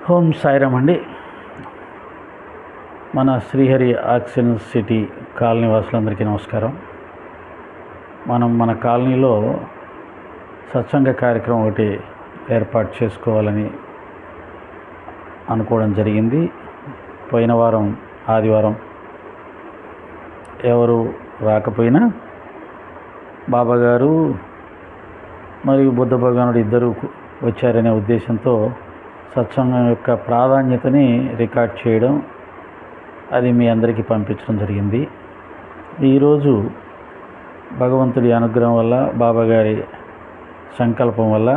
Home Sairam అండి. మన Srihari oxygen city colony వాసులందరికీ నమస్కారం. మన కాలనీలో సత్సంగ కార్యక్రమం ఒకటి ఏర్పాటు చేసుకోవాలని అనుకోవడం జరిగింది. పోయిన వారం ఆదివారం ఎవరు రాకపోయినా బాబాగారు మరియు బుద్ధ భగవానుడు ఇద్దరు వచ్చారనే ఉద్దేశంతో సత్సంగం యొక్క ప్రాధాన్యతని రికార్డ్ చేయడం, అది మీ అందరికీ పంపించడం జరిగింది. ఈరోజు భగవంతుడి అనుగ్రహం వల్ల, బాబాగారి సంకల్పం వల్ల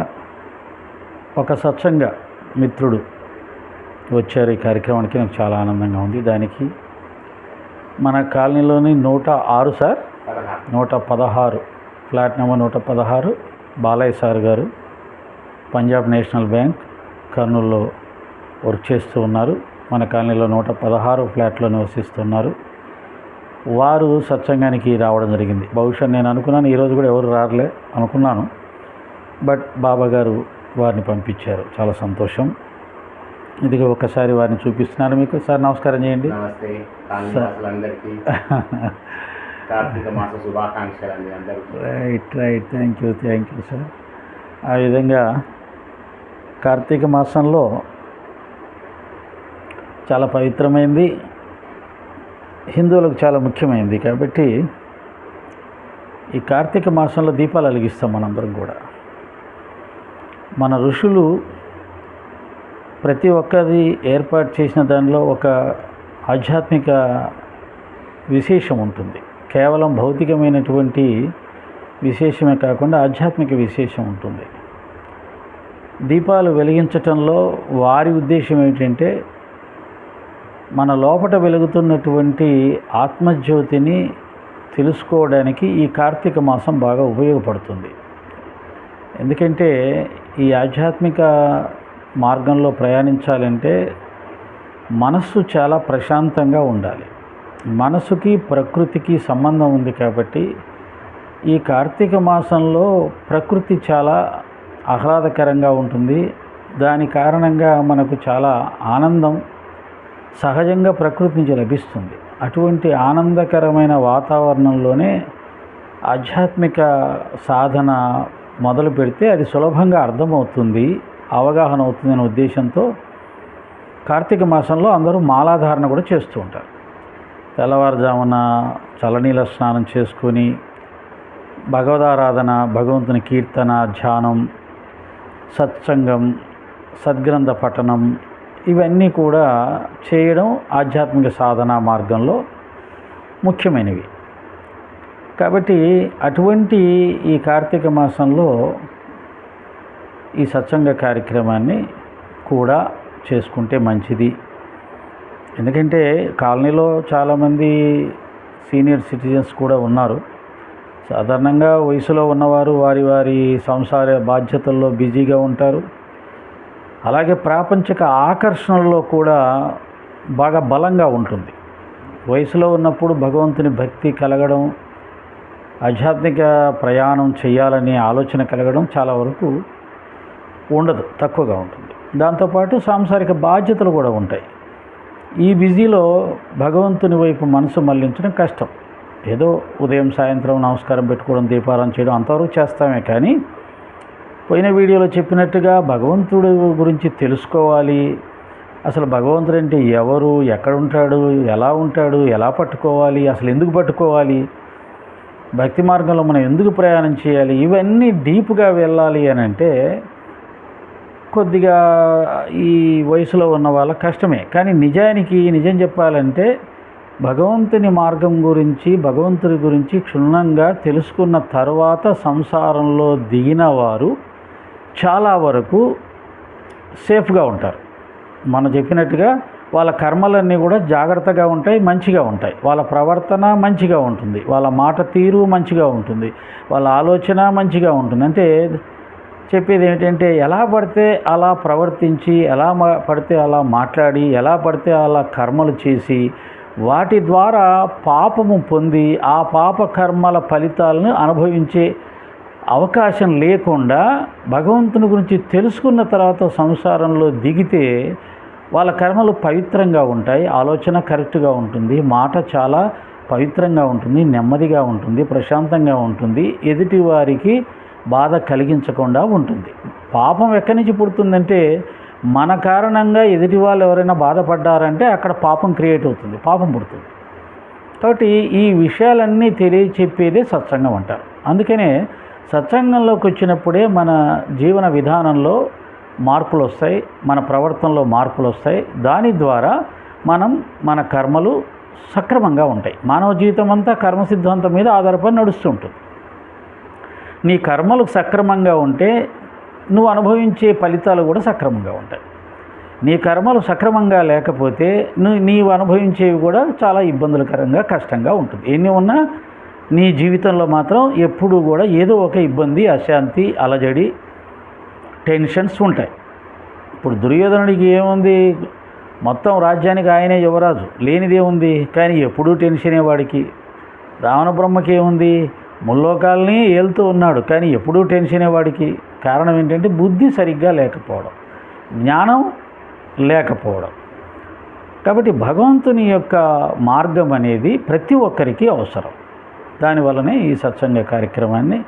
ఒక సత్సంగ మిత్రుడు వచ్చారు ఈ కార్యక్రమానికి. నాకు చాలా ఆనందంగా ఉంది. దానికి మన కాలనీలోని 106 sir 116 flat number 116 Balayya sir గారు పంజాబ్ నేషనల్ బ్యాంక్ కర్నూలులో వర్క్ చేస్తూ ఉన్నారు. మన కాలనీలో 116 ఫ్లాట్లో నివసిస్తున్నారు. వారు సత్సంగానికి రావడం జరిగింది. బహుశా నేను అనుకున్నాను ఈరోజు కూడా ఎవరు రారలే అనుకున్నాను, బట్ బాబా గారు వారిని పంపించారు. చాలా సంతోషం. ఇదిగో ఒకసారి వారిని చూపిస్తున్నారు మీకు. సార్ నమస్కారం చేయండి. నమస్తే. అందరికీ కార్తీక మాస శుభాకాంక్షలు అండి అందరికీ. Right thank you sir. ఆ విధంగా కార్తీక మాసంలో చాలా పవిత్రమైంది, హిందువులకు చాలా ముఖ్యమైనది. కాబట్టి ఈ కార్తీక మాసంలో దీపాలు వెలిగిస్తాం మనందరం కూడా. మన ఋషులు ప్రతి ఒక్కరి ఏర్పాటు చేసిన దానిలో ఒక ఆధ్యాత్మిక విశేషం ఉంటుంది. కేవలం భౌతికమైనటువంటి విశేషమే కాకుండా ఆధ్యాత్మిక విశేషం ఉంటుంది. దీపాలు వెలిగించటంలో వారి ఉద్దేశం ఏమిటంటే మన లోపట వెలుగుతున్నటువంటి ఆత్మజ్యోతిని తెలుసుకోవడానికి ఈ కార్తీక మాసం బాగా ఉపయోగపడుతుంది. ఎందుకంటే ఈ ఆధ్యాత్మిక మార్గంలో ప్రయాణించాలంటే మనస్సు చాలా ప్రశాంతంగా ఉండాలి. మనసుకి ప్రకృతికి సంబంధం ఉంది. కాబట్టి ఈ కార్తీక మాసంలో ప్రకృతి చాలా ఆహ్లాదకరంగా ఉంటుంది. దాని కారణంగా మనకు చాలా ఆనందం సహజంగా ప్రకృతి నుంచి లభిస్తుంది. అటువంటి ఆనందకరమైన వాతావరణంలోనే ఆధ్యాత్మిక సాధన మొదలు పెడితే అది సులభంగా అర్థమవుతుంది, అవగాహన అవుతుందనే ఉద్దేశంతో కార్తీక మాసంలో అందరూ మాలాధారణ కూడా చేస్తూ ఉంటారు. తెల్లవారుజామున చల్లనీళ్ళ స్నానం చేసుకొని భగవదారాధన, భగవంతుని కీర్తన, ధ్యానం, సత్సంగం, సద్గ్రంథ పఠనం ఇవన్నీ కూడా చేయడం ఆధ్యాత్మిక సాధన మార్గంలో ముఖ్యమైనవి. కాబట్టి అటువంటి ఈ కార్తీక మాసంలో ఈ సత్సంగ కార్యక్రమాన్ని కూడా చేసుకుంటే మంచిది. ఎందుకంటే కాలనీలో చాలామంది సీనియర్ సిటిజన్స్ కూడా ఉన్నారు. సాధారణంగా వయసులో ఉన్నవారు వారి వారి సంసార బాధ్యతల్లో బిజీగా ఉంటారు. అలాగే ప్రాపంచిక ఆకర్షణలో కూడా బాగా బలంగా ఉంటుంది. వయసులో ఉన్నప్పుడు భగవంతుని భక్తి కలగడం, ఆధ్యాత్మిక ప్రయాణం చేయాలనే ఆలోచన కలగడం చాలా వరకు ఉండదు, తక్కువగా ఉంటుంది. దాంతోపాటు సాంసారిక బాధ్యతలు కూడా ఉంటాయి. ఈ బిజీలో భగవంతుని వైపు మనసు మళ్లించడం కష్టం. ఏదో ఉదయం సాయంత్రం నమస్కారం పెట్టుకోవడం, దీపారాధన చేయడం అంతవరకు చేస్తామే. కానీ పోయిన వీడియోలో చెప్పినట్టుగా భగవంతుడు గురించి తెలుసుకోవాలి. అసలు భగవంతుడు అంటే ఎవరు, ఎక్కడ ఉంటాడు, ఎలా పట్టుకోవాలి, అసలు ఎందుకు పట్టుకోవాలి, భక్తి మార్గంలో మనం ఎందుకు ప్రయాణం చేయాలి, ఇవన్నీ డీప్గా వెళ్ళాలి అని అంటే కొద్దిగా ఈ వయసులో ఉన్న వాళ్ళ కష్టమే. కానీ నిజం చెప్పాలంటే భగవంతుని మార్గం గురించి, భగవంతుడి గురించి క్షుణ్ణంగా తెలుసుకున్న తర్వాత సంసారంలో దిగిన వారు చాలా వరకు సేఫ్గా ఉంటారు. మనం చెప్పినట్టుగా వాళ్ళ కర్మలన్నీ కూడా జాగ్రత్తగా ఉంటాయి, మంచిగా ఉంటాయి. వాళ్ళ ప్రవర్తన మంచిగా ఉంటుంది, వాళ్ళ మాట తీరు మంచిగా ఉంటుంది, వాళ్ళ ఆలోచన మంచిగా ఉంటుంది. అంటే చెప్పేది ఏంటంటే ఎలా పడితే అలా ప్రవర్తించి, ఎలా పడితే అలా మాట్లాడి, ఎలా పడితే అలా కర్మలు చేసి వాటి ద్వారా పాపము పొంది ఆ పాప కర్మల ఫలితాలను అనుభవించే అవకాశం లేకుండా భగవంతుని గురించి తెలుసుకున్న తర్వాత సంసారంలో దిగితే వాళ్ళ కర్మలు పవిత్రంగా ఉంటాయి, ఆలోచన కరెక్ట్గా ఉంటుంది, మాట చాలా పవిత్రంగా ఉంటుంది, నెమ్మదిగా ఉంటుంది, ప్రశాంతంగా ఉంటుంది, ఎదుటి వారికి బాధ కలిగించకుండా ఉంటుంది. పాపం ఎక్కడి నుంచి పుడుతుందంటే మన కారణంగా ఎదుటి వాళ్ళు ఎవరైనా బాధపడ్డారంటే అక్కడ పాపం క్రియేట్ అవుతుంది, పాపం పుడుతుంది. కాబట్టి ఈ విషయాలన్నీ తెలియచెప్పేదే సత్సంగం అంటారు. అందుకనే సత్సంగంలోకి వచ్చినప్పుడే మన జీవన విధానంలో మార్పులు వస్తాయి, మన ప్రవర్తనలో మార్పులు వస్తాయి. దాని ద్వారా మన కర్మలు సక్రమంగా ఉంటాయి. మానవ జీవితం అంతా కర్మ సిద్ధాంతం మీద ఆధారపడి నడుస్తుంటుంది. నీ కర్మలు సక్రమంగా ఉంటే నువ్వు అనుభవించే ఫలితాలు కూడా సక్రమంగా ఉంటాయి. నీ కర్మలు సక్రమంగా లేకపోతే నీవు అనుభవించేవి కూడా చాలా ఇబ్బందులకరంగా, కష్టంగా ఉంటుంది. ఎన్ని ఉన్నా నీ జీవితంలో మాత్రం ఎప్పుడూ కూడా ఏదో ఒక ఇబ్బంది, అశాంతి, అలజడి, టెన్షన్స్ ఉంటాయి. ఇప్పుడు దుర్యోధనుడికి ఏముంది, మొత్తం రాజ్యానికి ఆయనే యువరాజు, లేనిదేముంది, కానీ ఎప్పుడూ టెన్షనే వాడికి. రావణ బ్రహ్మకి ఏముంది, ముల్లోకాలని ఏలుతూ ఉన్నాడు, కానీ ఎప్పుడూ టెన్షనే వాడికి. కారణం ఏంటంటే బుద్ధి సరిగ్గా లేకపోవడం, జ్ఞానం లేకపోవడం. కాబట్టి భగవంతుని యొక్క మార్గం అనేది ప్రతి ఒక్కరికి అవసరం. దానివల్లనే ఈ సత్సంగ కార్యక్రమాన్ని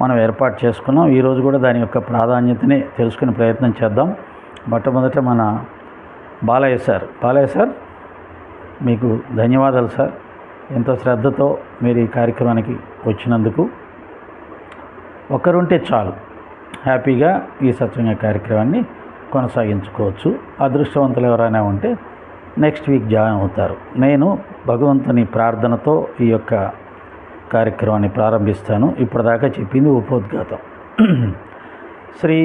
మనం ఏర్పాటు చేసుకున్నాం. ఈరోజు కూడా దాని యొక్క ప్రాధాన్యతని తెలుసుకునే ప్రయత్నం చేద్దాం. మొట్టమొదట మన బాలయ్య సార్ మీకు ధన్యవాదాలు సార్. ఎంతో శ్రద్ధతో మీరు ఈ కార్యక్రమానికి వచ్చినందుకు. ఒకరుంటే చాలు, హ్యాపీగా ఈ సత్సంగ కార్యక్రమాన్ని కొనసాగించుకోవచ్చు. అదృష్టవంతులు ఎవరైనా ఉంటే నెక్స్ట్ వీక్ జాయిన్ అవుతారు. నేను భగవంతుని ప్రార్థనతో ఈ యొక్క కార్యక్రమాన్ని ప్రారంభిస్తాను. ఇప్పటిదాకా చెప్పింది ఉపోద్ఘాతం. శ్రీ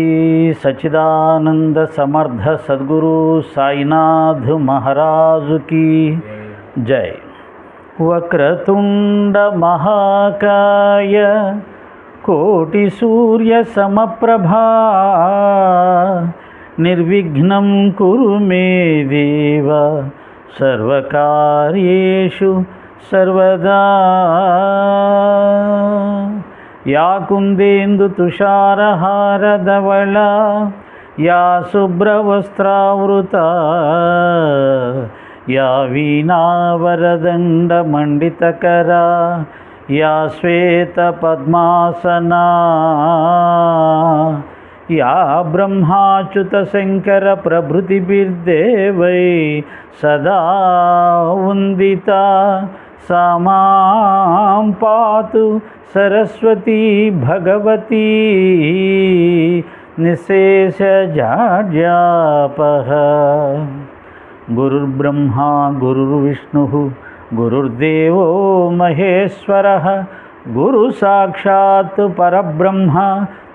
సచ్చిదానంద సమర్థ సద్గురు సాయినాథ్ మహారాజుకి జై. వక్రతుండ మహాకాయ కోటి సూర్య సమప్రభా నిర్విఘ్నం కురు మే దేవ సర్వకార్యేషు సర్వదా. యా కుందేందు తుషారహారధవళ యా శుభ్రవస్త్రావృత యా వీణావరదండ మండితకరా యా శ్వేత పద్మాసనా యా బ్రహ్మాచ్యుత శంకర ప్రభృతిభిర్దేవై సదా వందిత సా మాం పాతు సరస్వతీ భగవతీ నిశేషజాడ్యాపః. గురుర్బ్రహ్మా గురుర్విష్ణుః గురుర్దేవో మహేశ్వరః గురు సాక్షాత్ పరబ్రహ్మ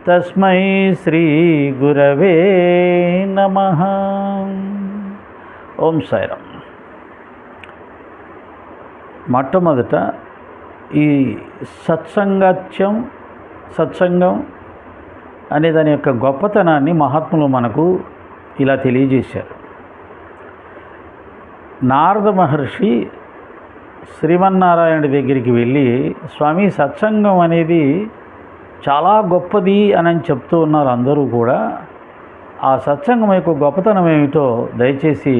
తస్మై శ్రీ గురవే నమః. ఓం సాయిరామ్. మొట్టమొదట ఈ సత్సంగం అనే దాని యొక్క గొప్పతనాన్ని మహాత్ములు మనకు ఇలా తెలియజేశారు. నారద మహర్షి శ్రీమన్నారాయణుడి దగ్గరికి వెళ్ళి, స్వామి సత్సంగం అనేది చాలా గొప్పది అని చెప్తూ ఉన్నారు అందరూ కూడా. ఆ సత్సంగం యొక్క గొప్పతనం ఏమిటో దయచేసి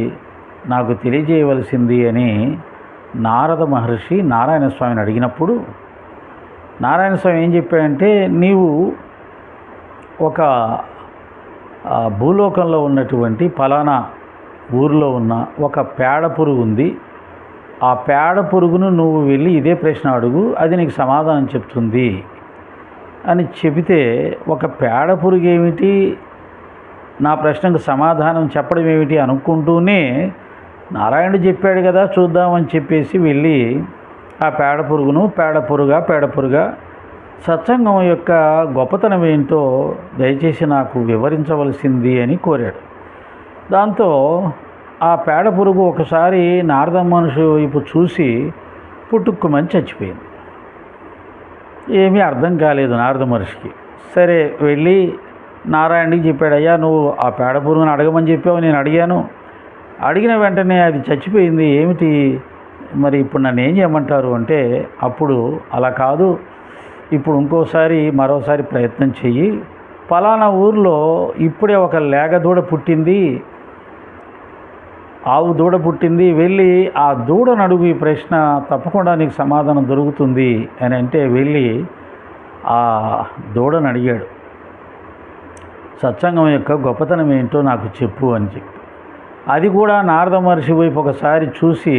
నాకు తెలియజేయవలసింది అని నారద మహర్షి నారాయణ స్వామిని అడిగినప్పుడు, నారాయణ స్వామి ఏం చెప్పాడంటే, నీవు ఒక భూలోకంలో ఉన్నటువంటి ఫలానా ఊరిలో ఉన్న ఒక పేడ పురుగు ఉంది. ఆ పేడ పురుగును నువ్వు వెళ్ళి ఇదే ప్రశ్న అడుగు, అది నీకు సమాధానం చెప్తుంది అని చెబితే, ఒక పేడ పురుగు ఏమిటి, నా ప్రశ్నకు సమాధానం చెప్పడం ఏమిటి అనుకుంటూనే నారాయణుడు చెప్పాడు కదా చూద్దామని చెప్పేసి వెళ్ళి ఆ పేడ పురుగా సత్సంగం యొక్క గొప్పతనం ఏంటో దయచేసి నాకు వివరించవలసింది అని కోరాడు. దాంతో ఆ పేడ పురుగు ఒకసారి నారద మహర్షి వైపు చూసి పుట్టుక్కుమని చచ్చిపోయింది. ఏమీ అర్థం కాలేదు నారద మహర్షికి. సరే వెళ్ళి నారాయణుడికి చెప్పాడు, అయ్యా నువ్వు ఆ పేడ పురుగును అడగమని చెప్పావు, నేను అడిగాను, అడిగిన వెంటనే అది చచ్చిపోయింది, ఏమిటి మరి ఇప్పుడు నన్ను ఏం చేయమంటారు అంటే, అప్పుడు అలా కాదు, ఇప్పుడు మరోసారి ప్రయత్నం చెయ్యి, పలానా ఊర్లో ఇప్పుడే ఒక లేగదూడ పుట్టింది, ఆవు దూడ పుట్టింది, వెళ్ళి ఆ దూడను అడుగు, ఈ ప్రశ్న తప్పకుండా నీకు సమాధానం దొరుకుతుంది అని అంటే వెళ్ళి ఆ దూడను అడిగాడు, సత్సంగం యొక్క గొప్పతనం ఏంటో నాకు చెప్పు అని చెప్పి. అది కూడా నారద మహర్షి వైపు ఒకసారి చూసి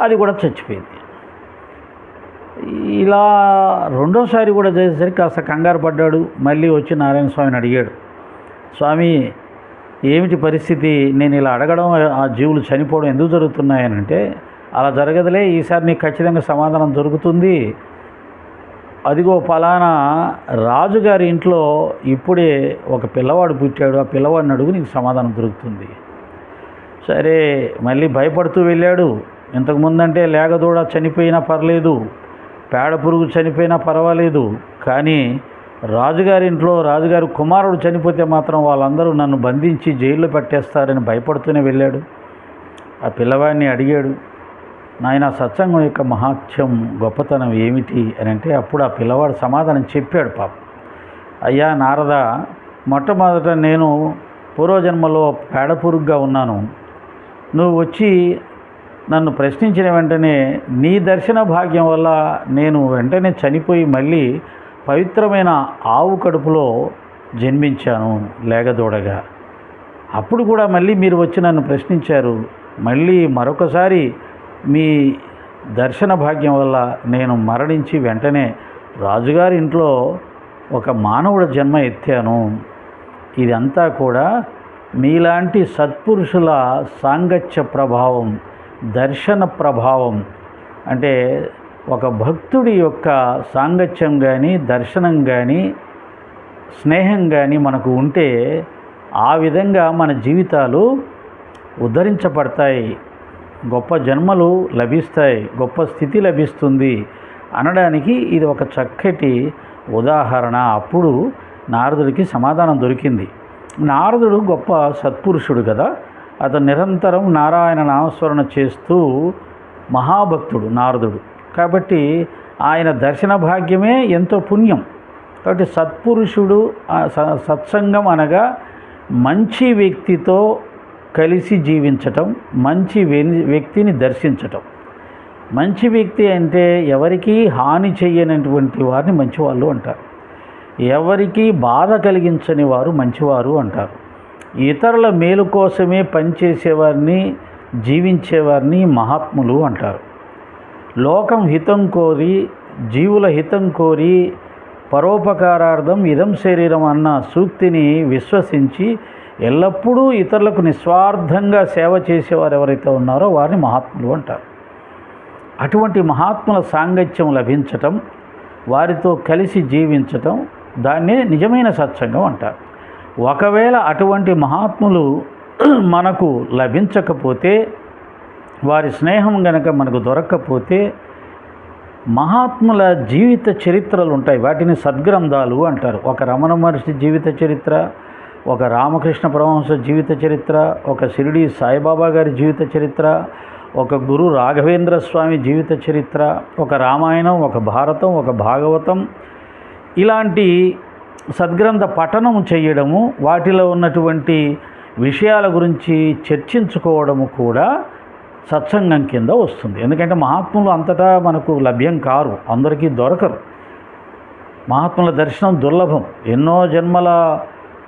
అది కూడా చచ్చిపోయింది. ఇలా రెండోసారి కూడా చేసేసరికి కాస్త కంగారు పడ్డాడు. మళ్ళీ వచ్చి నారాయణ స్వామిని అడిగాడు, స్వామి ఏమిటి పరిస్థితి, నేను ఇలా అడగడం ఆ జీవులు చనిపోవడం ఎందుకు జరుగుతున్నాయనంటే, అలా జరగదులే, ఈసారి నీకు ఖచ్చితంగా సమాధానం దొరుకుతుంది. అదిగో ఫలానా రాజుగారి ఇంట్లో ఇప్పుడే ఒక పిల్లవాడు పుట్టాడు, ఆ పిల్లవాడిని అడుగు, నీకు సమాధానం దొరుకుతుంది. సరే మళ్ళీ భయపడుతూ వెళ్ళాడు. ఇంతకుముందంటే లేగదూడ చనిపోయినా పర్లేదు, పేడ పురుగు చనిపోయినా పర్వాలేదు, కానీ రాజుగారి ఇంట్లో రాజుగారి కుమారుడు చనిపోతే మాత్రం వాళ్ళందరూ నన్ను బంధించి జైల్లో పెట్టేస్తారని భయపడుతూనే వెళ్ళాడు. ఆ పిల్లవాడిని అడిగాడు, నాయన సత్సంగం యొక్క మహాత్యం గొప్పతనం ఏమిటి అని అంటే, అప్పుడు ఆ పిల్లవాడు సమాధానం చెప్పాడు. పాపం, అయ్యా నారద, మొట్టమొదట నేను పూర్వజన్మలో పేడ పురుగుగా ఉన్నాను. నువ్వు వచ్చి నన్ను ప్రశ్నించిన వెంటనే నీ దర్శన భాగ్యం వల్ల నేను వెంటనే చనిపోయి మళ్ళీ పవిత్రమైన ఆవు కడుపులో జన్మించాను లేగదూడగా. అప్పుడు కూడా మళ్ళీ మీరు వచ్చి నన్ను ప్రశ్నించారు. మళ్ళీ మరొకసారి మీ దర్శన భాగ్యం వల్ల నేను మరణించి వెంటనే రాజుగారి ఇంట్లో ఒక మానవుడి జన్మ ఎత్తాను. ఇదంతా కూడా మీలాంటి సత్పురుషుల సాంగత్య ప్రభావం, దర్శన ప్రభావం. అంటే ఒక భక్తుడి యొక్క సాంగత్యం కానీ, దర్శనం కానీ, స్నేహం కానీ మనకు ఉంటే ఆ విధంగా మన జీవితాలు ఉద్ధరించబడతాయి, గొప్ప జన్మలు లభిస్తాయి, గొప్ప స్థితి లభిస్తుంది అనడానికి ఇది ఒక చక్కటి ఉదాహరణ. అప్పుడు నారదుడికి సమాధానం దొరికింది. నారదుడు గొప్ప సత్పురుషుడు కదా, అతను నిరంతరం నారాయణ నామస్మరణ చేస్తూ మహాభక్తుడు నారదుడు. కాబట్టి ఆయన దర్శన భాగ్యమే ఎంతో పుణ్యం. కాబట్టి సత్పురుషుడు, సత్సంగం అనగా మంచి వ్యక్తితో కలిసి జీవించటం, మంచి వ్యక్తిని దర్శించటం. మంచి వ్యక్తి అంటే ఎవరికీ హాని చేయనటువంటి వారిని మంచివాళ్ళు అంటారు, ఎవరికి బాధ కలిగించని వారు మంచివారు అంటారు. ఇతరుల మేలు కోసమే పనిచేసేవారిని, జీవించేవారిని మహాత్ములు అంటారు. లోకం హితం కోరి, జీవుల హితం కోరి, పరోపకారార్థం ఇదం శరీరం అన్న సూక్తిని విశ్వసించి ఎల్లప్పుడూ ఇతరులకు నిస్వార్థంగా సేవ చేసేవారు ఎవరైతే ఉన్నారో వారిని మహాత్ములు అంటారు. అటువంటి మహాత్ముల సాంగత్యం లభించటం, వారితో కలిసి జీవించటం, దాన్నే నిజమైన సత్సంగం అంటారు. ఒకవేళ అటువంటి మహాత్ములు మనకు లభించకపోతే, వారి స్నేహం గనక మనకు దొరక్కపోతే, మహాత్ముల జీవిత చరిత్రలు ఉంటాయి, వాటిని సద్గ్రంథాలు అంటారు. ఒక రమణ మహర్షి జీవిత చరిత్ర, ఒక రామకృష్ణ పరమహంస జీవిత చరిత్ర, ఒక షిరిడి సాయిబాబా గారి జీవిత చరిత్ర, ఒక గురు రాఘవేంద్ర స్వామి జీవిత చరిత్ర, ఒక రామాయణం, ఒక భారతం, ఒక భాగవతం, ఇలాంటి సద్గ్రంథ పఠనం చేయడము, వాటిలో ఉన్నటువంటి విషయాల గురించి చర్చించుకోవడము కూడా సత్సంగం కింద వస్తుంది. ఎందుకంటే మహాత్ములు అంతటా మనకు లభ్యం కారు, అందరికీ దొరకరు. మహాత్ముల దర్శనం దుర్లభం, ఎన్నో జన్మల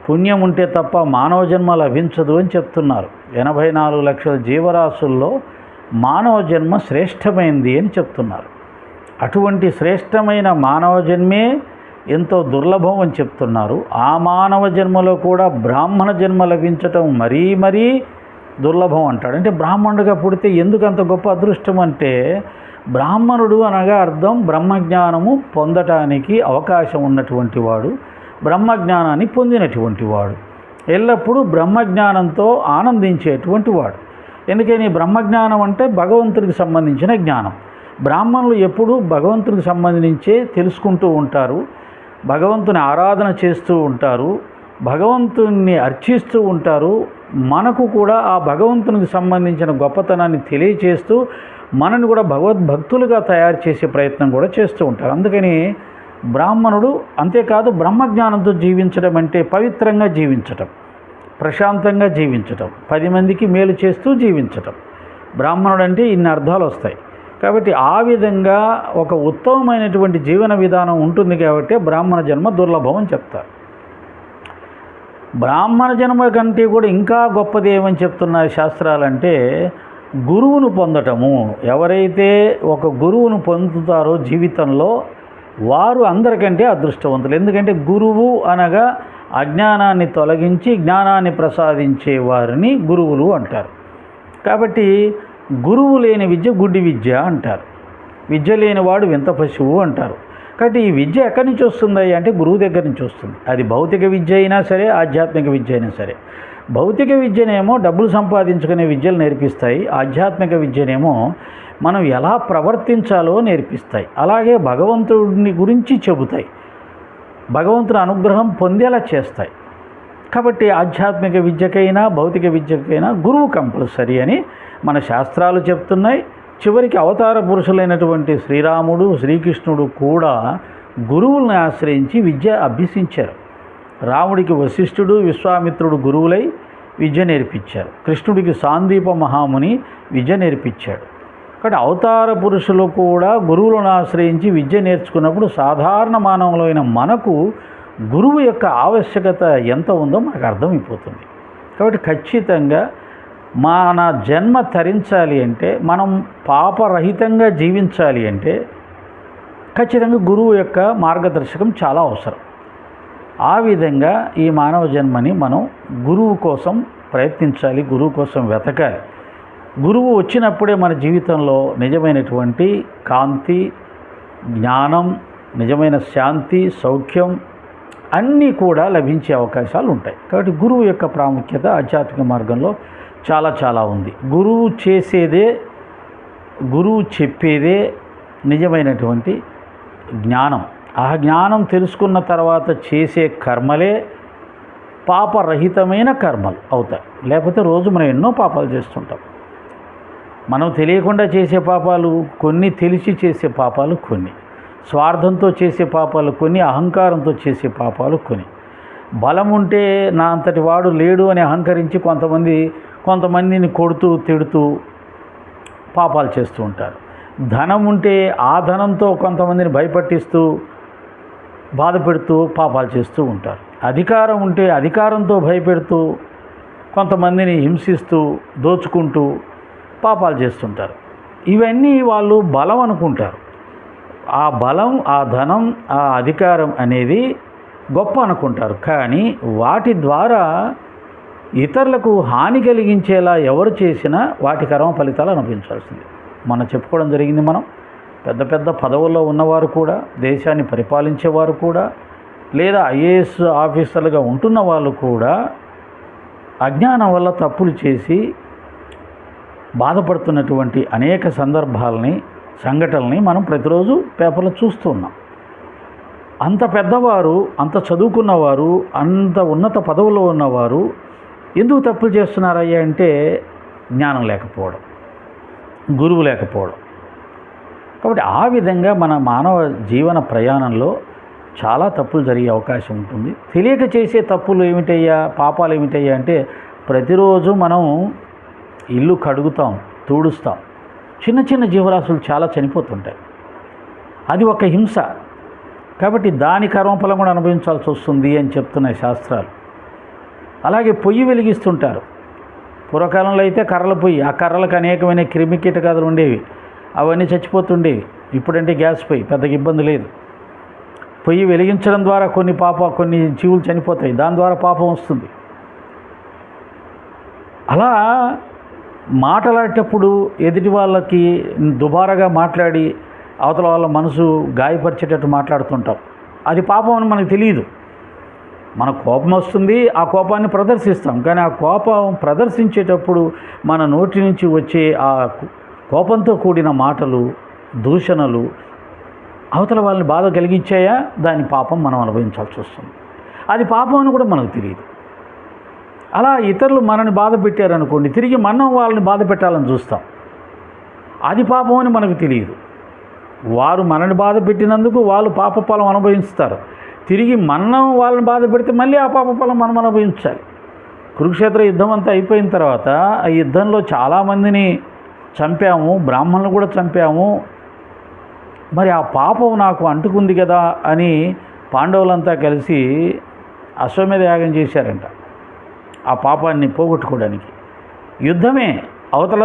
పుణ్యం ఉంటే తప్ప మానవ జన్మ లభించదు అని చెప్తున్నారు. 84 లక్షల జీవరాశుల్లో మానవ జన్మ శ్రేష్టమైంది అని చెప్తున్నారు. అటువంటి శ్రేష్టమైన మానవ జన్మే ఎంతో దుర్లభం అని చెప్తున్నారు. ఆ మానవ జన్మలో కూడా బ్రాహ్మణ జన్మ లభించటం మరీ మరీ దుర్లభం అంటాడు. అంటే బ్రాహ్మణుడిగా పుడితే ఎందుకు అంత గొప్ప అదృష్టం అంటే, బ్రాహ్మణుడు అనగా అర్థం బ్రహ్మజ్ఞానము పొందటానికి అవకాశం ఉన్నటువంటి వాడు, బ్రహ్మజ్ఞానాన్ని పొందినటువంటి వాడు, ఎల్లప్పుడూ బ్రహ్మజ్ఞానంతో ఆనందించేటువంటి వాడు. ఎందుకని బ్రహ్మజ్ఞానం అంటే భగవంతుడికి సంబంధించిన జ్ఞానం. బ్రాహ్మణులు ఎప్పుడూ భగవంతుడికి సంబంధించే తెలుసుకుంటూ ఉంటారు, భగవంతుని ఆరాధన చేస్తూ ఉంటారు, భగవంతుని అర్చిస్తూ ఉంటారు. మనకు కూడా ఆ భగవంతునికి సంబంధించిన గొప్పతనాన్ని తెలియచేస్తూ మనని కూడా భగవద్భక్తులుగా తయారు చేసే ప్రయత్నం కూడా చేస్తూ ఉంటారు. అందుకని బ్రాహ్మణుడు, అంతేకాదు బ్రహ్మజ్ఞానంతో జీవించడం అంటే పవిత్రంగా జీవించటం. ప్రశాంతంగా జీవించటం, 10 మందికి మేలు చేస్తూ జీవించటం. బ్రాహ్మణుడు అంటే ఇన్ని అర్థాలు వస్తాయి. కాబట్టి ఆ విధంగా ఒక ఉత్తమమైనటువంటి జీవన విధానం ఉంటుంది కాబట్టి బ్రాహ్మణ జన్మ దుర్లభం అని చెప్తారు. బ్రాహ్మణ జన్మ కంటే కూడా ఇంకా గొప్పది ఏమని చెప్తున్నారు శాస్త్రాలంటే గురువును పొందటము. ఎవరైతే ఒక గురువును పొందుతారో జీవితంలో వారు అందరికంటే అదృష్టవంతులు. ఎందుకంటే గురువు అనగా అజ్ఞానాన్ని తొలగించి జ్ఞానాన్ని ప్రసాదించే వారిని గురువులు అంటారు. కాబట్టి గురువు లేని విద్య గుడ్డి విద్య అంటారు. విద్య లేనివాడు వింత పశువు అంటారు. కాబట్టి ఈ విద్య ఎక్కడి నుంచి వస్తుంది అంటే గురువు దగ్గర నుంచి వస్తుంది. అది భౌతిక విద్య అయినా సరే, ఆధ్యాత్మిక విద్య అయినా సరే. భౌతిక విద్యనేమో డబ్బులు సంపాదించుకునే విద్యలు నేర్పిస్తాయి. ఆధ్యాత్మిక విద్యనేమో మనం ఎలా ప్రవర్తించాలో నేర్పిస్తాయి. అలాగే భగవంతుడిని గురించి చెబుతాయి, భగవంతుని అనుగ్రహం పొందేలా చేస్తాయి. కాబట్టి ఆధ్యాత్మిక విద్యకైనా భౌతిక విద్యకైనా గురువు కంపల్సరీ అని మన శాస్త్రాలు చెప్తున్నాయి. చివరికి అవతార పురుషులైనటువంటి శ్రీరాముడు, శ్రీకృష్ణుడు కూడా గురువుల్ని ఆశ్రయించి విద్య అభ్యసించారు. రాముడికి వశిష్ఠుడు, విశ్వామిత్రుడు గురువులై విద్య నేర్పించారు. కృష్ణుడికి సాందీప మహాముని విద్య నేర్పించాడు. కాబట్టి అవతార పురుషులు కూడా గురువులను ఆశ్రయించి విద్య నేర్చుకున్నప్పుడు సాధారణ మానవులైన మనకు గురువు యొక్క ఆవశ్యకత ఎంత ఉందో మనకు అర్థమైపోతుంది. కాబట్టి ఖచ్చితంగా మన జన్మ తరించాలి అంటే, మనం పాపరహితంగా జీవించాలి అంటే ఖచ్చితంగా గురువు యొక్క మార్గదర్శకం చాలా అవసరం. ఆ విధంగా ఈ మానవ జన్మని మనం గురువు కోసం ప్రయత్నించాలి, గురువు కోసం వెతకాలి. గురువు వచ్చినప్పుడే మన జీవితంలో నిజమైనటువంటి కాంతి, జ్ఞానం, నిజమైన శాంతి, సౌఖ్యం అన్నీ కూడా లభించే అవకాశాలు ఉంటాయి. కాబట్టి గురువు యొక్క ప్రాముఖ్యత ఆధ్యాత్మిక మార్గంలో చాలా చాలా ఉంది. గురువు చేసేదే, గురువు చెప్పేదే నిజమైనటువంటి జ్ఞానం. ఆ జ్ఞానం తెలుసుకున్న తర్వాత చేసే కర్మలే పాపరహితమైన కర్మలు అవుతాయి. లేకపోతే రోజు మనం ఎన్నో పాపాలు చేస్తుంటాం. మనం తెలియకుండా చేసే పాపాలు కొన్ని, తెలిసి చేసే పాపాలు కొన్ని, స్వార్థంతో చేసే పాపాలు కొన్ని, అహంకారంతో చేసే పాపాలు కొన్ని. బలం ఉంటే నా అంతటి వాడు లేడు అని అహంకరించి కొంతమందిని కొడుతూ తిడుతూ పాపాలు చేస్తూ ఉంటారు. ధనం ఉంటే ఆ ధనంతో కొంతమందిని భయపట్టిస్తూ బాధ పెడుతూ పాపాలు చేస్తూ ఉంటారు. అధికారం ఉంటే అధికారంతో భయపెడుతూ కొంతమందిని హింసిస్తూ దోచుకుంటూ పాపాలు చేస్తుంటారు. ఇవన్నీ వాళ్ళు బలం అనుకుంటారు. ఆ బలం, ఆ ధనం, ఆ అధికారం అనేది గొప్ప అనుకుంటారు. కానీ వాటి ద్వారా ఇతరులకు హాని కలిగించేలా ఎవరు చేసినా వాటి కర్మ ఫలితాలు అనుభవించాల్సింది. మనం చెప్పుకోవడం జరిగింది. మనం పెద్ద పెద్ద పదవుల్లో ఉన్నవారు కూడా, దేశాన్ని పరిపాలించేవారు కూడా, లేదా ఐఏఎస్ ఆఫీసర్లుగా ఉంటున్న వాళ్ళు కూడా అజ్ఞానం వల్ల తప్పులు చేసి బాధపడుతున్నటువంటి అనేక సంఘటనల్ని మనం ప్రతిరోజు పేపర్లో చూస్తూ ఉన్నాం. అంత పెద్దవారు, అంత చదువుకున్నవారు, అంత ఉన్నత పదవుల్లో ఉన్నవారు ఎందుకు తప్పులు చేస్తున్నారయ్యా అంటే జ్ఞానం లేకపోవడం, గురువు లేకపోవడం. కాబట్టి ఆ విధంగా మన మానవ జీవన ప్రయాణంలో చాలా తప్పులు జరిగే అవకాశం ఉంటుంది. తెలియక చేసే తప్పులు ఏమిటయ్యా, పాపాలు ఏమిటయ్యా అంటే ప్రతిరోజు మనం ఇల్లు కడుగుతాం, తుడుస్తాం. చిన్న చిన్న జీవరాశులు చాలా చనిపోతుంటాయి. అది ఒక హింస. కాబట్టి దాని కర్మఫలం కూడా అనుభవించాల్సి వస్తుంది అని చెప్తున్నాయి శాస్త్రాలు. అలాగే పొయ్యి వెలిగిస్తుంటారు. పూర్వకాలంలో అయితే కర్రల పొయ్యి, ఆ కర్రలకు అనేకమైన క్రిమి కీటకాదులు ఉండేవి, అవన్నీ చచ్చిపోతుండేవి. ఇప్పుడంటే గ్యాస్ పొయ్యి, పెద్దగా ఇబ్బంది లేదు. పొయ్యి వెలిగించడం ద్వారా కొన్ని జీవులు చనిపోతాయి, దాని ద్వారా పాపం వస్తుంది. అలా మాట్లాడేటప్పుడు ఎదుటి వాళ్ళకి దుబారాగా మాట్లాడి అవతల వాళ్ళ మనసు గాయపరిచేటట్టు మాట్లాడుతుంటాం. అది పాపం అని మనకు తెలియదు. మన కోపం వస్తుంది, ఆ కోపాన్ని ప్రదర్శిస్తాం. కానీ ఆ కోపం ప్రదర్శించేటప్పుడు మన నోటి నుంచి వచ్చే ఆ కోపంతో కూడిన మాటలు, దూషణలు అవతల వాళ్ళని బాధ కలిగించాయా, దాని పాపం మనం అనుభవించాల్సి వస్తుంది. అది పాపం అని కూడా మనకు తెలియదు. అలా ఇతరులు మనని బాధ పెట్టారనుకోండి, తిరిగి మనం వాళ్ళని బాధ పెట్టాలని చూస్తాం. అది పాపం అని మనకు తెలియదు. వారు మనని బాధ పెట్టినందుకు వాళ్ళు పాప ఫలం అనుభవిస్తారు. తిరిగి మనం వాళ్ళని బాధ పెడితే మళ్ళీ ఆ పాప ఫలం మనం అనుభవించాలి. కురుక్షేత్ర యుద్ధం అంతా అయిపోయిన తర్వాత ఆ యుద్ధంలో చాలామందిని చంపాము, బ్రాహ్మణులు కూడా చంపాము, మరి ఆ పాపం నాకు అంటుకుంది కదా అని పాండవులంతా కలిసి అశ్వమేధ యాగం చేశారంట ఆ పాపాన్ని పోగొట్టుకోవడానికి. యుద్ధమే, అవతల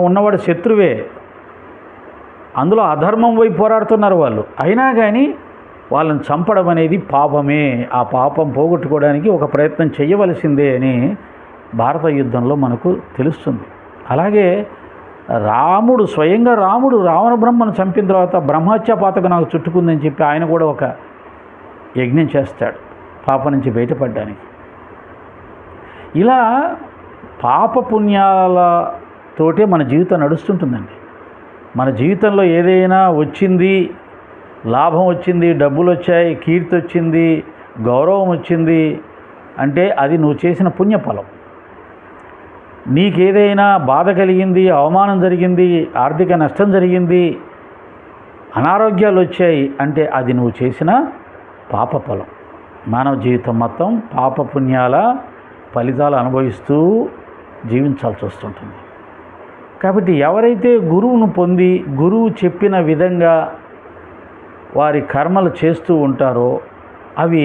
ఉన్నవాడు శత్రువే, అందులో అధర్మం పోయి పోరాడుతున్నారు వాళ్ళు, అయినా కానీ వాళ్ళని చంపడం అనేది పాపమే, ఆ పాపం పోగొట్టుకోవడానికి ఒక ప్రయత్నం చేయవలసిందే అని భారత యుద్ధంలో మనకు తెలుస్తుంది. అలాగే రాముడు, స్వయంగా రాముడు రావణ బ్రహ్మను చంపిన తర్వాత బ్రహ్మహత్య పాతకు నాకు చుట్టుకుందని చెప్పి ఆయన కూడా ఒక యజ్ఞం చేస్తాడు పాప నుంచి బయటపడడానికి. ఇలా పాపపుణ్యాలతోటే మన జీవితం నడుస్తుంటుందండి. మన జీవితంలో ఏదైనా వచ్చింది, లాభం వచ్చింది, డబ్బులు వచ్చాయి, కీర్తి వచ్చింది, గౌరవం వచ్చింది అంటే అది నువ్వు చేసిన పుణ్యఫలం. నీకేదైనా బాధ కలిగింది, అవమానం జరిగింది, ఆర్థిక నష్టం జరిగింది, అనారోగ్యాలు వచ్చాయి అంటే అది నువ్వు చేసిన పాపఫలం. మానవ జీవితం మొత్తం పాపపుణ్యాల ఫలితాలు అనుభవిస్తూ జీవించాల్సి వస్తుంటుంది. కాబట్టి ఎవరైతే గురువును పొంది గురువు చెప్పిన విధంగా వారి కర్మలు చేస్తూ ఉంటారో అవి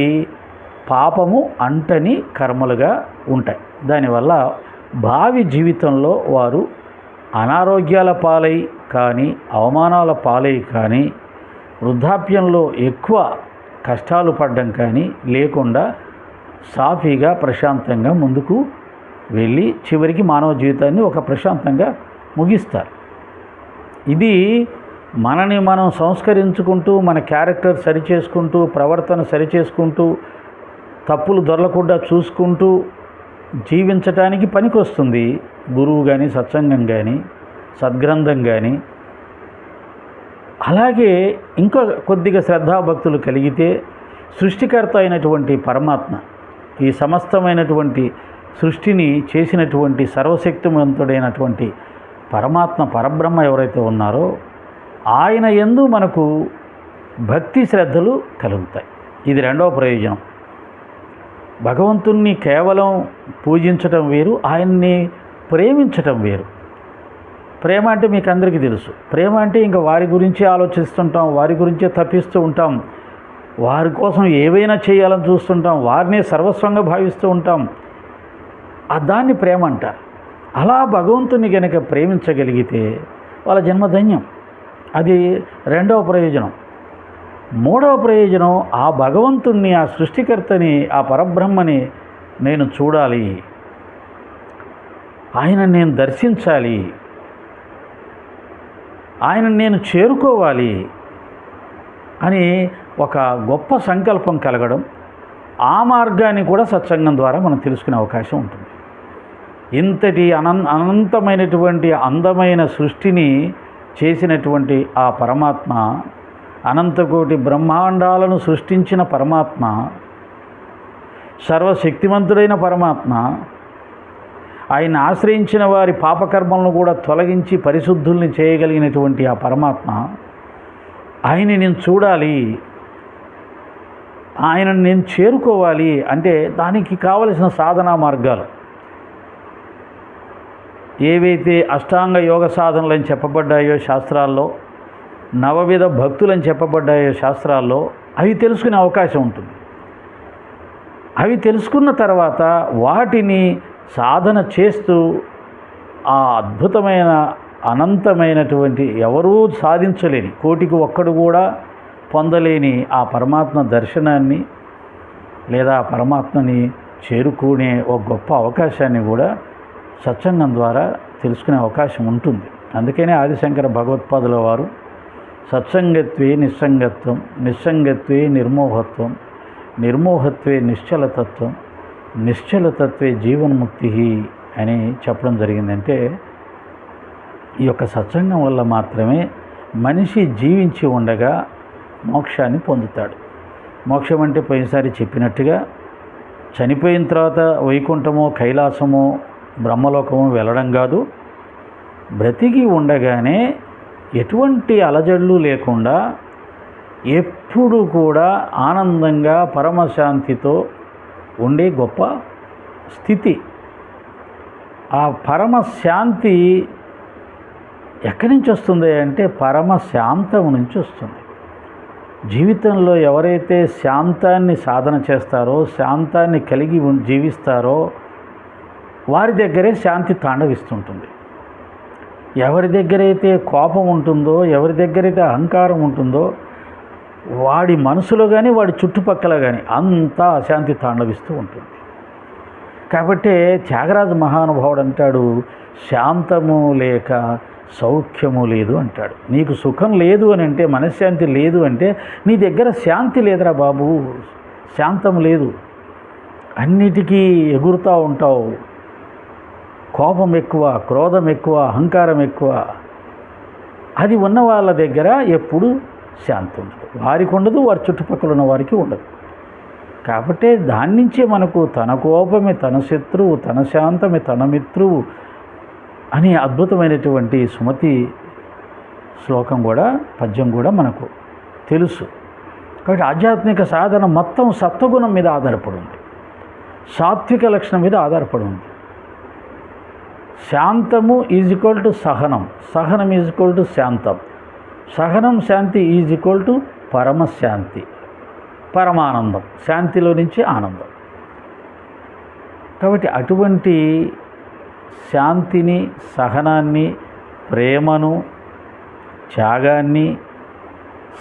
పాపము అంటని కర్మలుగా ఉంటాయి. దానివల్ల భావి జీవితంలో వారు అనారోగ్యాల పాలై కానీ, అవమానాల పాలై కానీ, వృద్ధాప్యంలో ఎక్కువ కష్టాలు పడడం కానీ లేకుండా సాఫీగా ప్రశాంతంగా ముందుకు వెళ్ళి చివరికి మానవ జీవితాన్ని ఒక ప్రశాంతంగా ముగిస్తారు. ఇది మనని మనం సంస్కరించుకుంటూ, మన క్యారెక్టర్ సరిచేసుకుంటూ, ప్రవర్తన సరిచేసుకుంటూ, తప్పులు దొరలకుండా చూసుకుంటూ జీవించటానికి పనికొస్తుంది గురువు కానీ, సత్సంగం కానీ, సద్గ్రంథం కానీ. అలాగే ఇంకా కొద్దిగా శ్రద్ధాభక్తులు కలిగితే సృష్టికర్త అయినటువంటి పరమాత్మ, ఈ సమస్తమైనటువంటి సృష్టిని చేసినటువంటి సర్వశక్తివంతుడైనటువంటి పరమాత్మ, పరబ్రహ్మ ఎవరైతే ఉన్నారో ఆయన యందు మనకు భక్తి శ్రద్ధలు కలుగుతాయి. ఇది రెండవ ప్రయోజనం. భగవంతుణ్ణి కేవలం పూజించటం వేరు, ఆయన్ని ప్రేమించటం వేరు. ప్రేమ అంటే మీకు అందరికీ తెలుసు. ప్రేమ అంటే ఇంకా వారి గురించే ఆలోచిస్తుంటాం, వారి గురించే తప్పిస్తూ ఉంటాం, వారి కోసం ఏవైనా చేయాలని చూస్తుంటాం, వారినే సర్వస్వంగా భావిస్తూ ఉంటాం. దాన్ని ప్రేమ అంటారు. అలా భగవంతుని కనుక ప్రేమించగలిగితే వాళ్ళ జన్మధన్యం. అది రెండవ ప్రయోజనం. మూడవ ప్రయోజనం, ఆ భగవంతుణ్ణి, ఆ సృష్టికర్తని, ఆ పరబ్రహ్మని నేను చూడాలి, ఆయనను నేను దర్శించాలి, ఆయనను నేను చేరుకోవాలి అని ఒక గొప్ప సంకల్పం కలగడం. ఆ మార్గాన్ని కూడా సత్సంగం ద్వారా మనం తెలుసుకునే అవకాశం ఉంటుంది. ఇంతటి అనంతమైనటువంటి అందమైన సృష్టిని చేసినటువంటి ఆ పరమాత్మ, అనంతకోటి బ్రహ్మాండాలను సృష్టించిన పరమాత్మ, సర్వశక్తివంతుడైన పరమాత్మ, ఆయన ఆశ్రయించిన వారి పాపకర్మలను కూడా తొలగించి పరిశుద్ధుల్ని చేయగలిగినటువంటి ఆ పరమాత్మ, ఆయన్ని నేను చూడాలి, ఆయనను నేను చేరుకోవాలి అంటే దానికి కావలసిన సాధనా మార్గాలు ఏవైతే అష్టాంగ యోగ సాధనలని చెప్పబడ్డాయో శాస్త్రాల్లో, నవవిధ భక్తులని చెప్పబడ్డాయో శాస్త్రాల్లో, అవి తెలుసుకునే అవకాశం ఉంటుంది. అవి తెలుసుకున్న తర్వాత వాటిని సాధన చేస్తూ ఆ అద్భుతమైన అనంతమైనటువంటి ఎవరూ సాధించలేని, కోటికి ఒక్కడు కూడా పొందలేని ఆ పరమాత్మ దర్శనాన్ని లేదా ఆ పరమాత్మని చేరుకునే ఒక గొప్ప అవకాశాన్ని కూడా సత్సంగం ద్వారా తెలుసుకునే అవకాశం ఉంటుంది. అందుకనే ఆదిశంకర భగవత్పాదుల వారు సత్సంగత్వే నిస్సంగత్వం, నిస్సంగత్వే నిర్మోహత్వం, నిర్మోహత్వే నిశ్చలతత్వం, నిశ్చలతత్వే జీవన్ముక్తి అని చెప్పడం జరిగిందంటే, ఈ యొక్క సత్సంగం వల్ల మాత్రమే మనిషి జీవించి ఉండగా మోక్షాన్ని పొందుతాడు. మోక్షం అంటే పోయినసారి చెప్పినట్టుగా చనిపోయిన తర్వాత వైకుంఠమో, కైలాసమో, బ్రహ్మలోకమో వెళ్ళడం కాదు. బ్రతికి ఉండగానే ఎటువంటి అలజడులు లేకుండా ఎప్పుడు కూడా ఆనందంగా పరమశాంతితో ఉండే గొప్ప స్థితి ఆ పరమశాంతి ఎక్కడి నుంచి వస్తుంది అంటే పరమశాంతం నుంచి వస్తుంది. జీవితంలో ఎవరైతే శాంతాన్ని సాధన చేస్తారో, శాంతాన్ని కలిగి జీవిస్తారో వారి దగ్గరే శాంతి తాండవిస్తుంటుంది. ఎవరి దగ్గరైతే కోపం ఉంటుందో, ఎవరి దగ్గరైతే అహంకారం ఉంటుందో వాడి మనసులో కానీ వాడి చుట్టుపక్కల కానీ అంతా అశాంతి తాండవిస్తూ ఉంటుంది. కాబట్టి త్యాగరాజ మహానుభావుడు అంటాడు, శాంతము లేక సౌఖ్యము లేదు అంటాడు. నీకు సుఖం లేదు అని అంటే, మనశ్శాంతి లేదు అంటే నీ దగ్గర శాంతి లేదురా బాబు, శాంతం లేదు. అన్నిటికీ ఎగురుతూ ఉంటావు, కోపం ఎక్కువ, క్రోధం ఎక్కువ, అహంకారం ఎక్కువ. అది ఉన్న వాళ్ళ దగ్గర ఎప్పుడు శాంతి ఉండదు, వారికి ఉండదు, వారి చుట్టుపక్కల ఉన్న వారికి ఉండదు. కాబట్టి దాని నుంచే మనకు తన కోపమే తన శత్రువు, తన శాంతమే తన మిత్రువు అనే అద్భుతమైనటువంటి సుమతి శ్లోకం కూడా, పద్యం కూడా మనకు తెలుసు. కాబట్టి ఆధ్యాత్మిక సాధన మొత్తం సత్వగుణం మీద ఆధారపడి ఉంది, సాత్విక లక్షణం మీద ఆధారపడి ఉంది. శాంతము ఈజ్ ఈక్వల్ టు సహనం, సహనం ఈజ్ ఈక్వల్ టు శాంతం, సహనం శాంతి ఈజ్ ఈక్వల్ టు పరమశాంతి, పరమానందం, శాంతిలో నుంచి ఆనందం. కాబట్టి అటువంటి శాంతిని, సహనాన్ని, ప్రేమను, త్యాగాన్ని,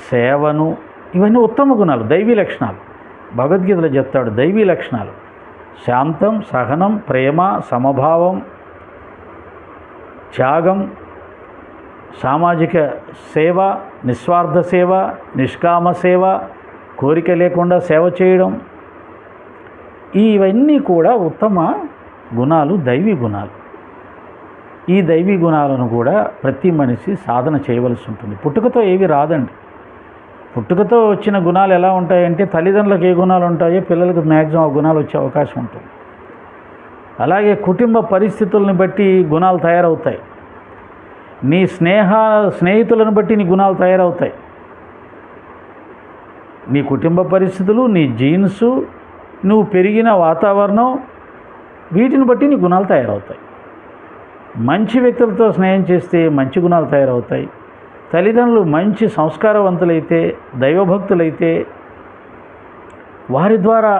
సేవను, ఇవన్నీ ఉత్తమ గుణాలు, దైవీ లక్షణాలు. భగవద్గీతలో చెప్తాడు దైవీ లక్షణాలు: శాంతం, సహనం, ప్రేమ, సమభావం, త్యాగం, సామాజిక సేవ, నిస్వార్థ సేవ, నిష్కామ సేవ, కోరిక లేకుండా సేవ చేయడం, ఇవన్నీ కూడా ఉత్తమ గుణాలు, దైవీ గుణాలు. ఈ దైవీ గుణాలను కూడా ప్రతి మనిషి సాధన చేయవలసి ఉంటుంది. పుట్టుకతో ఏవి రాదండి. పుట్టుకతో వచ్చిన గుణాలు ఎలా ఉంటాయంటే, తల్లిదండ్రులకు ఏ గుణాలు ఉంటాయో పిల్లలకు మ్యాక్సిమం ఆ గుణాలు వచ్చే అవకాశం ఉంటుంది. అలాగే కుటుంబ పరిస్థితులను బట్టి గుణాలు తయారవుతాయి. నీ స్నేహితులను బట్టి నీ గుణాలు తయారవుతాయి. నీ కుటుంబ పరిస్థితులు, నీ జీన్సు, నువ్వు పెరిగిన వాతావరణం, వీటిని బట్టి నీ గుణాలు తయారవుతాయి. మంచి వ్యక్తులతో స్నేహం చేస్తే మంచి గుణాలు తయారవుతాయి. తల్లిదండ్రులు మంచి సంస్కారవంతులైతే, దైవభక్తులైతే వారి ద్వారా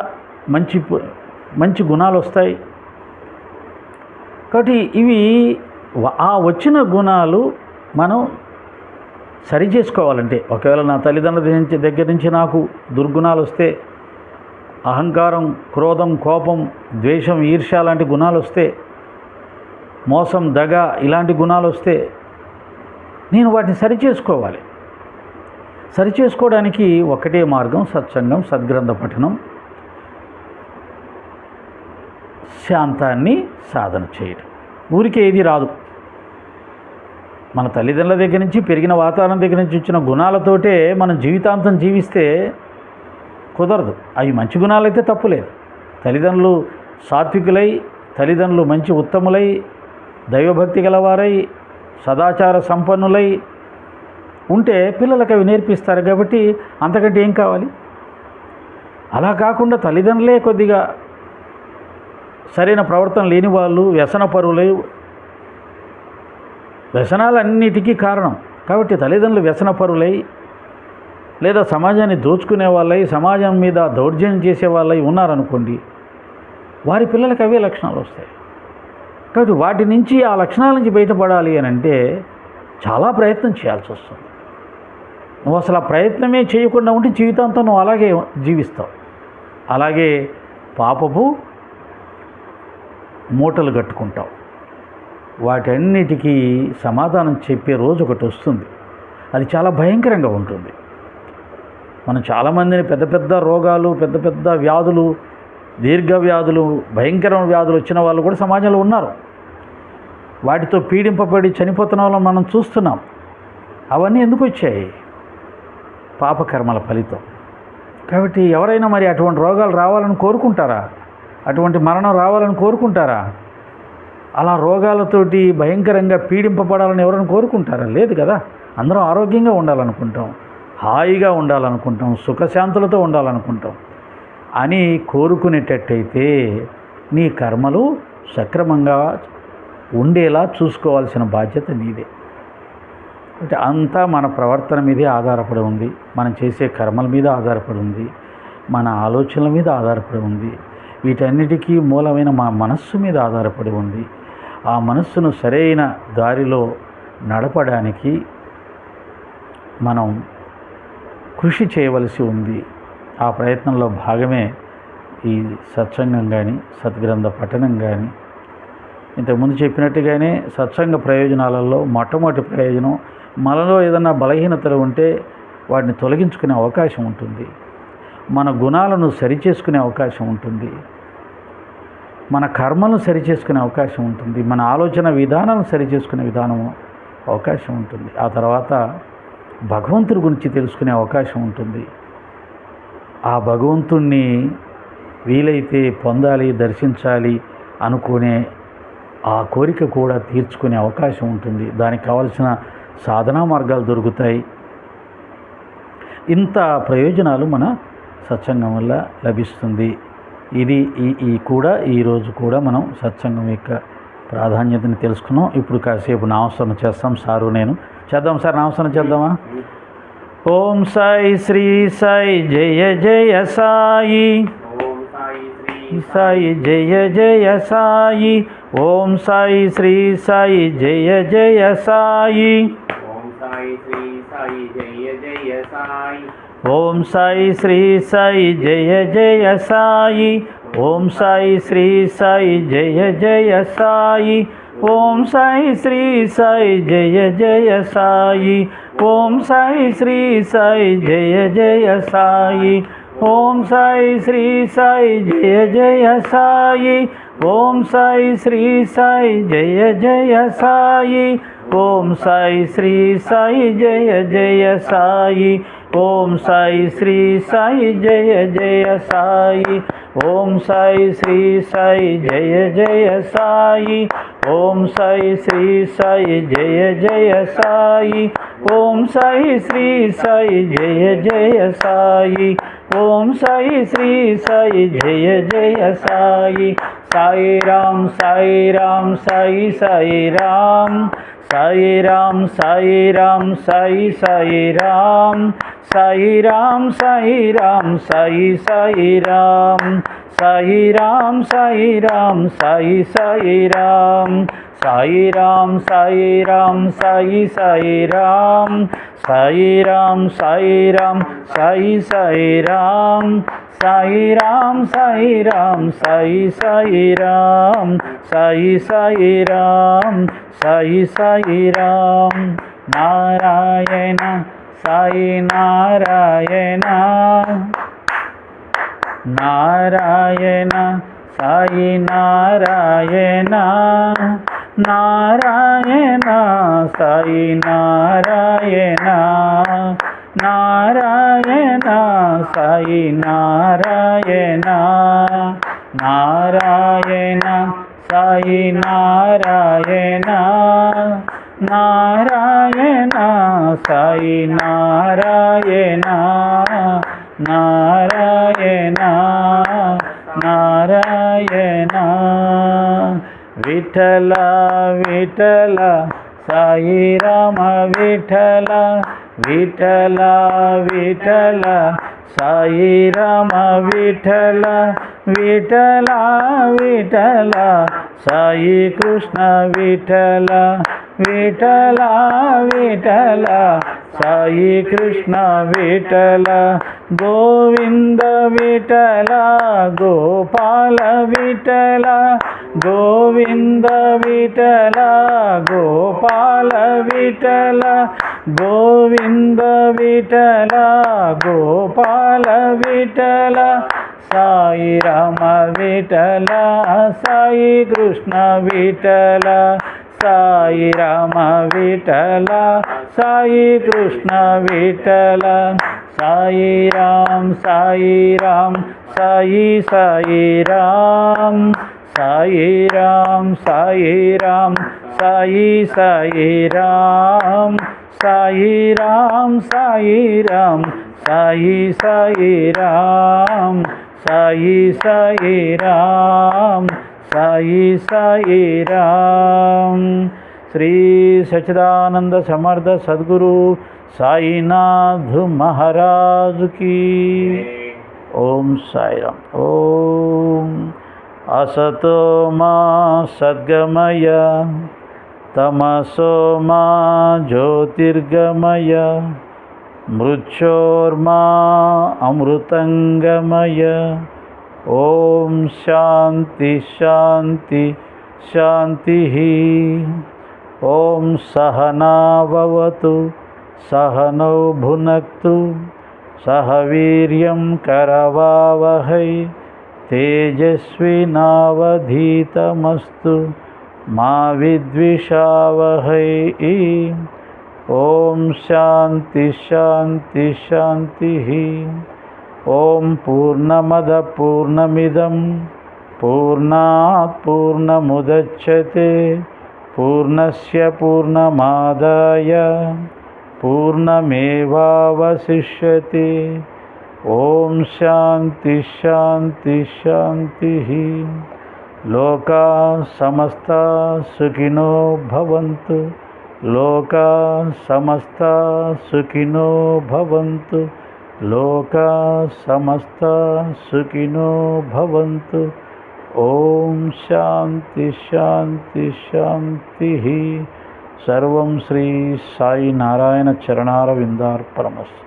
మంచి గుణాలు వస్తాయి. కాబట్టి ఇవి ఆ వచ్చిన గుణాలు మనం సరి చేసుకోవాలంటే, ఒకవేళ నా తల్లిదండ్రుల దగ్గర నుంచి నాకు దుర్గుణాలు వస్తే, అహంకారం, క్రోధం, కోపం, ద్వేషం, ఈర్ష్య లాంటి గుణాలు వస్తే, మోసం, దగ ఇలాంటి గుణాలు వస్తే నేను వాటిని సరిచేసుకోవాలి. సరిచేసుకోవడానికి ఒకటే మార్గం సత్సంగం, సద్గ్రంథ పఠనం, శాంతాన్ని సాధన చేయడం. ఊరికే ఏది రాదు. మన తల్లిదండ్రుల దగ్గర నుంచి, పెరిగిన వాతావరణం దగ్గర నుంచి వచ్చిన గుణాలతోటే మనం జీవితాంతం జీవిస్తే కుదరదు. అవి మంచి గుణాలైతే తప్పులేదు. తల్లిదండ్రులు సాత్వికులై, తల్లిదండ్రులు మంచి ఉత్తములై, దైవభక్తి గలవారై, సదాచార సంపన్నులై ఉంటే పిల్లలకు అవి నేర్పిస్తారు. కాబట్టి అంతకంటే ఏం కావాలి? అలా కాకుండా తల్లిదండ్రులే కొద్దిగా సరైన ప్రవర్తన లేని వాళ్ళు, వ్యసనపరులై, వ్యసనాలన్నిటికీ కారణం. కాబట్టి తల్లిదండ్రులు వ్యసనపరులై లేదా సమాజాన్ని దోచుకునే వాళ్ళై, సమాజం మీద దౌర్జన్యం చేసే వాళ్ళై ఉన్నారనుకోండి, వారి పిల్లలకు అవే లక్షణాలు వస్తాయి. కాబట్టి వాటి నుంచి, ఆ లక్షణాల నుంచి బయటపడాలి అని అంటే చాలా ప్రయత్నం చేయాల్సి వస్తుంది. నువ్వు అసలు ఆ ప్రయత్నమే చేయకుండా ఉంటే జీవితాంతం నువ్వు అలాగే జీవిస్తావు. అలాగే పాపపు మూటలు కట్టుకుంటావు. వాటన్నిటికీ సమాధానం చెప్పే రోజు ఒకటి వస్తుంది. అది చాలా భయంకరంగా ఉంటుంది. మనం చాలామందిని పెద్ద పెద్ద రోగాలు, పెద్ద పెద్ద వ్యాధులు, దీర్ఘ వ్యాధులు, భయంకరమైన వ్యాధులు వచ్చిన వాళ్ళు కూడా సమాజంలో ఉన్నారు. వాటితో పీడింపబడి చనిపోతున్న వాళ్ళని మనం చూస్తున్నాం. అవన్నీ ఎందుకు వచ్చాయి? పాపకర్మల ఫలితం. కాబట్టి ఎవరైనా మరి అటువంటి రోగాలు రావాలని కోరుకుంటారా? అటువంటి మరణం రావాలని కోరుకుంటారా? అలా రోగాలతోటి భయంకరంగా పీడింపబడాలని ఎవరైనా కోరుకుంటారా? లేదు కదా. అందరం ఆరోగ్యంగా ఉండాలనుకుంటాం, హాయిగా ఉండాలనుకుంటాం, సుఖశాంతులతో ఉండాలనుకుంటాం. అని కోరుకునేటట్టయితే నీ కర్మలు సక్రమంగా ఉండేలా చూసుకోవాల్సిన బాధ్యత నీదే. అంటే అంతా మన ప్రవర్తన మీదే ఆధారపడి ఉంది, మనం చేసే కర్మల మీద ఆధారపడి ఉంది, మన ఆలోచనల మీద ఆధారపడి ఉంది, వీటన్నిటికీ మూలమైన మా మనస్సు మీద ఆధారపడి ఉంది. ఆ మనస్సును సరైన దారిలో నడపడానికి మనం కృషి చేయవలసి ఉంది. ఆ ప్రయత్నంలో భాగమే ఈ సత్సంగం కానీ, సద్గ్రంథ పఠనం కానీ. ఇంతకుముందు చెప్పినట్టుగానే సత్సంగ ప్రయోజనాలలో మొట్టమొదటి ప్రయోజనం, మనలో ఏదైనా బలహీనతలు ఉంటే వాటిని తొలగించుకునే అవకాశం ఉంటుంది, మన గుణాలను సరిచేసుకునే అవకాశం ఉంటుంది, మన కర్మలను సరిచేసుకునే అవకాశం ఉంటుంది, మన ఆలోచన విధానాలను సరిచేసుకునే అవకాశం ఉంటుంది. ఆ తర్వాత భగవంతుడి గురించి తెలుసుకునే అవకాశం ఉంటుంది. ఆ భగవంతుణ్ణి వీలైతే పొందాలి, దర్శించాలి అనుకునే ఆ కోరిక కూడా తీర్చుకునే అవకాశం ఉంటుంది. దానికి కావలసిన సాధనా మార్గాలు దొరుకుతాయి. ఇంత ప్రయోజనాలు మన సత్సంగం వల్ల లభిస్తుంది. ఇది ఈరోజు కూడా మనం సత్సంగం యొక్క ప్రాధాన్యతని తెలుసుకున్నాం. ఇప్పుడు కాసేపు నామస్మరణ చేస్తాం. సారు నేను చేద్దాం సార్, నామస్మరణ చేద్దామా? ఓం సాయి శ్రీ సాయి జయ జయ సాయి, సాయి జయ జయ సాయి, ఓం సాయి శ్రీ సాయి జయ జయ సాయి, ఓం సాయి శ్రీ సాయి జయ జయ సాయి, ఓం సాయి శ్రీ సాయి జయ జయ సాయి, ఓం సాయి శ్రీ సాయి జయ జయ సాయి, ఓం సాయి శ్రీ సాయి జయ జయ సాయి, ఓం సాయి శ్రీ సాయి జయ జయ సాయి, ఓం సాయి శ్రీ సాయి జయ జయ సాయి, ఓం సాయి శ్రీ సాయి జయ జయ సాయి, ఓం సాయి శ్రీ సాయి జయ జయ సాయి, ఓం సాయి శ్రీ సాయి జయ జయ సాయి, ఓం సాయి శ్రీ సాయి జయ జయ సాయి, ఓం సాయి శ్రీ సాయి జయ జయ సాయి, ఓం సాయి శ్రీ సాయి జయ జయ సాయి, ఓం సాయి శ్రీ సాయి జయ జయ సాయి. సాయి రామ్ సాయి రామ్ సాయి సాయి రామ్, సాయి రామ్ సాయి రామ్ సాయి సాయి రామ్, సాయి రామ్ సాయి రామ్ సాయి సాయి రామ్, సాయి రామ్ సాయి రామ్ సాయి సాయి రామ్, సాయి రామ్ సాయి రామ్ సాయి సాయి రామ్, సాయి రామ్ సాయి రామ్ సాయి సాయి రామ్, సాయి రామ్ సాయి రామ్ సాయి సాయి రామ్, సాయి సాయి రామ్ సాయి సాయి రామ్. నారాయణ సాయి నారాయణ, నారాయణ సాయి నారాయణ, నారాయణ సాయి నారాయణ, నారాయణ సాయి నారాయణ, నారాయణ సాయి నారాయణ, నారాయణ సాయి నారాయణ, నారాయణ నారాయణ. విఠల విఠల సాయి రామ విఠల, విఠల విఠల సాయి రామ విఠల, విఠల విఠల సాయి కృష్ణ విఠల, విఠల విఠల సాయి కృష్ణ విఠల, గోవింద విఠల గోపాల విఠల, గోవింద విఠల గోపాల విఠల, గోవింద విఠల గోపాల విఠల, సాయి రామ విఠల సాయి కృష్ణ విఠల, సాయి రామ విఠల సాయి కృష్ణ విఠల, సాయి రామ్ సాయి రామ్ సాయి సాయి రామ్, సాయి రామ్ సాయి రామ్ సాయి సాయి రామ్, సాయి రామ్ సాయి రామ్ సాయి సాయి రామ్, సాయి సాయి రామ్ సాయి సాయి రామ్. శ్రీ సచ్చిదానంద సమర్థ సద్గురు సాయినాథ్ మహారాజుకి ఓం సాయిరామ్. ఓం అసతో మా సద్గమయ తమసో మా జ్యోతిర్గమయ మృత్యోర్మా అమృతంగమయ. ఓం శాంతి శాంతి శాంతి. ఓం సహనావతు సహనౌ భునక్తు సహ వీర్యం కరవావహై తేజస్వినావధీతమస్తు మా విద్విషావహై. ఓం శాంతి శాంతి శాంతి. ఓం పూర్ణమద పూర్ణమిదం పూర్ణాత్ పూర్ణముదచ్యతే పూర్ణస్య పూర్ణమాదాయ పూర్ణమేవావశిష్యతే. ఓం శాంతి శాంతి శాంతి. లోకా సమస్తా సుఖినో భవంతు. లోకా సమస్తా సుఖినో భవంతు. లోకా సమస్తా సుఖినో భవంతు. ఓం శాంతి శాంతి శాంతి. సర్వం శ్రీ సాయి నారాయణ చరణారవిందార్పణమస్తు.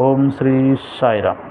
ఓం శ్రీ సాయిరామ్.